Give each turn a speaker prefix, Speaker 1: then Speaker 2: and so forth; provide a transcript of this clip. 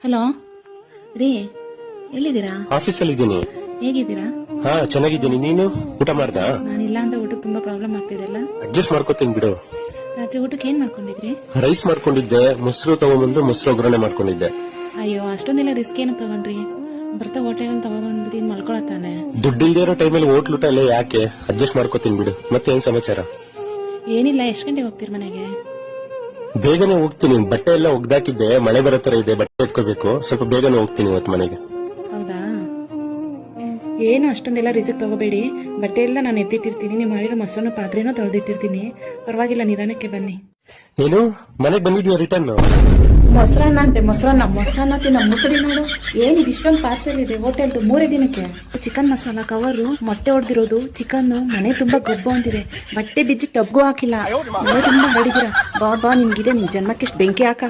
Speaker 1: Hello ರೀ, ಎಲ್ಲಿದ್ದೀರಾ?
Speaker 2: ಆಫೀಸಲ್ಲಿ ಇದ್ದೀನಿ.
Speaker 1: ಹೇಗಿದ್ದೀರಾ?
Speaker 2: ಹಾ, ಚೆನ್ನಾಗಿದ್ದೀನಿ. ನೀನು ಊಟ ಮಾಡ್ದಾ?
Speaker 1: ನಾನಿಲ್ಲ ಅಂತ ಊಟಕ್ಕೆ ತುಂಬಾ ಪ್ರಾಬ್ಲಮ್ ಆಗ್ತಿದೆಲ್ಲ.
Speaker 2: ಅಡ್ಜಸ್ಟ್ ಮಾಡ್ಕೋತೀನಿ ಬಿಡು.
Speaker 1: ರಾತ್ರಿ ಊಟಕ್ಕೆ ಏನ್ ಮಾಡ್ಕೊಂಡಿದ್ರಿ?
Speaker 2: ರೈಸ್ ಮಾಡ್ಕೊಂಡಿದ್ದೆ, ಮೊಸರು ತಗೊಂಡ್ಬಂದು ಮೊಸರು ಒಗ್ಗರಣೆ ಮಾಡ್ಕೊಂಡಿದ್ದೆ.
Speaker 1: ಅಯ್ಯೋ, ಅಷ್ಟೊಂದೆಲ್ಲ ರಿಸ್ಕ್ ಏನು ತಗೊಂಡ್ರಿ? ಬರ್ತಾ ಹೋಟೆಲ್ ತಗೊಂಡ್ಬಂದು ತಿಂದು ಮಲ್ಕೊಳತ್ತಾನೆ.
Speaker 2: ದುಡ್ಡಿಲ್ದೇ ಇರೋ ಟೈಮಲ್ಲಿ ಹೋಟ್ಲೂಟ ಎಲ್ಲ ಯಾಕೆ? ಅಡ್ಜಸ್ಟ್ ಮಾಡ್ಕೋತೀನಿ ಬಿಡು. ಮತ್ತೇನ್ ಸಮಾಚಾರ?
Speaker 1: ಏನಿಲ್ಲ, ಎಷ್ಟು ಗಂಟೆಗೆ ಹೋಗ್ತೀರಿ ಮನೆಗೆ?
Speaker 2: ಬೇಗನೆ ಹೋಗ್ತೀನಿ. ಬಟ್ಟೆ ಎಲ್ಲ ಒಗ್ದಾಕಿದ್ದೆ, ಮಳೆ ಬರೋ ತರ ಇದೆ, ಬಟ್ಟೆ ಎತ್ಕೋಬೇಕು. ಸ್ವಲ್ಪ ಬೇಗನೆ ಹೋಗ್ತೀನಿ ಇವತ್ತು ಮನೆಗೆ.
Speaker 1: ಹೌದಾ? ಏನು ಅಷ್ಟೊಂದೆಲ್ಲ ರಿಸ್ಕ್ ತಗೋಬೇಡಿ. ಬಟ್ಟೆ ಎಲ್ಲ ನಾನು ಎತ್ತಿಟ್ಟಿರ್ತೀನಿ. ನೀವು ಮಾಡಿರೋ ಮೊಸರನ್ನ ಪಾತ್ರೆನೂ ತೊಳೆದಿಟ್ಟಿರ್ತೀನಿ. ಪರವಾಗಿಲ್ಲ, ನಿಧಾನಕ್ಕೆ ಬನ್ನಿ.
Speaker 2: ಏನು ಮನೆಗೆ ಬಂದಿದ್ಯಾ ರಿಟರ್ನ್?
Speaker 1: ಮೊಸರನ್ನ ಅಂತೆ, ಮೊಸರನ್ನ ತಿನ್ನೋ ಮುಸುಡಿ ನೋಡು. ಏನಿದೆ ಇಷ್ಟೊಂದು ಪಾರ್ಸೆಲ್ ಇದೆ ಹೋಟೆಲ್ದು 3 ದಿನಕ್ಕೆ. ಚಿಕನ್ ಮಸಾಲಾ ಕವರು, ಮೊಟ್ಟೆ ಹೊಡೆದಿರೋದು, ಚಿಕನ್, ಮನೆ ತುಂಬಾ ಗಬ್ಬು ಅಂತಿದೆ. ಬಟ್ಟೆ ಬಿಚ್ಚಿ ಟಬ್ಗೂ ಹಾಕಿಲ್ಲ, ಮನೆ ತುಂಬಾ ಹರಡಿದ್ದೀರಾ. ಬಾ ನಿಮ್ಗಿದೆ, ನಿಮ್ ಜನ್ಮಕ್ಕೆ ಬೆಂಕಿ ಹಾಕ.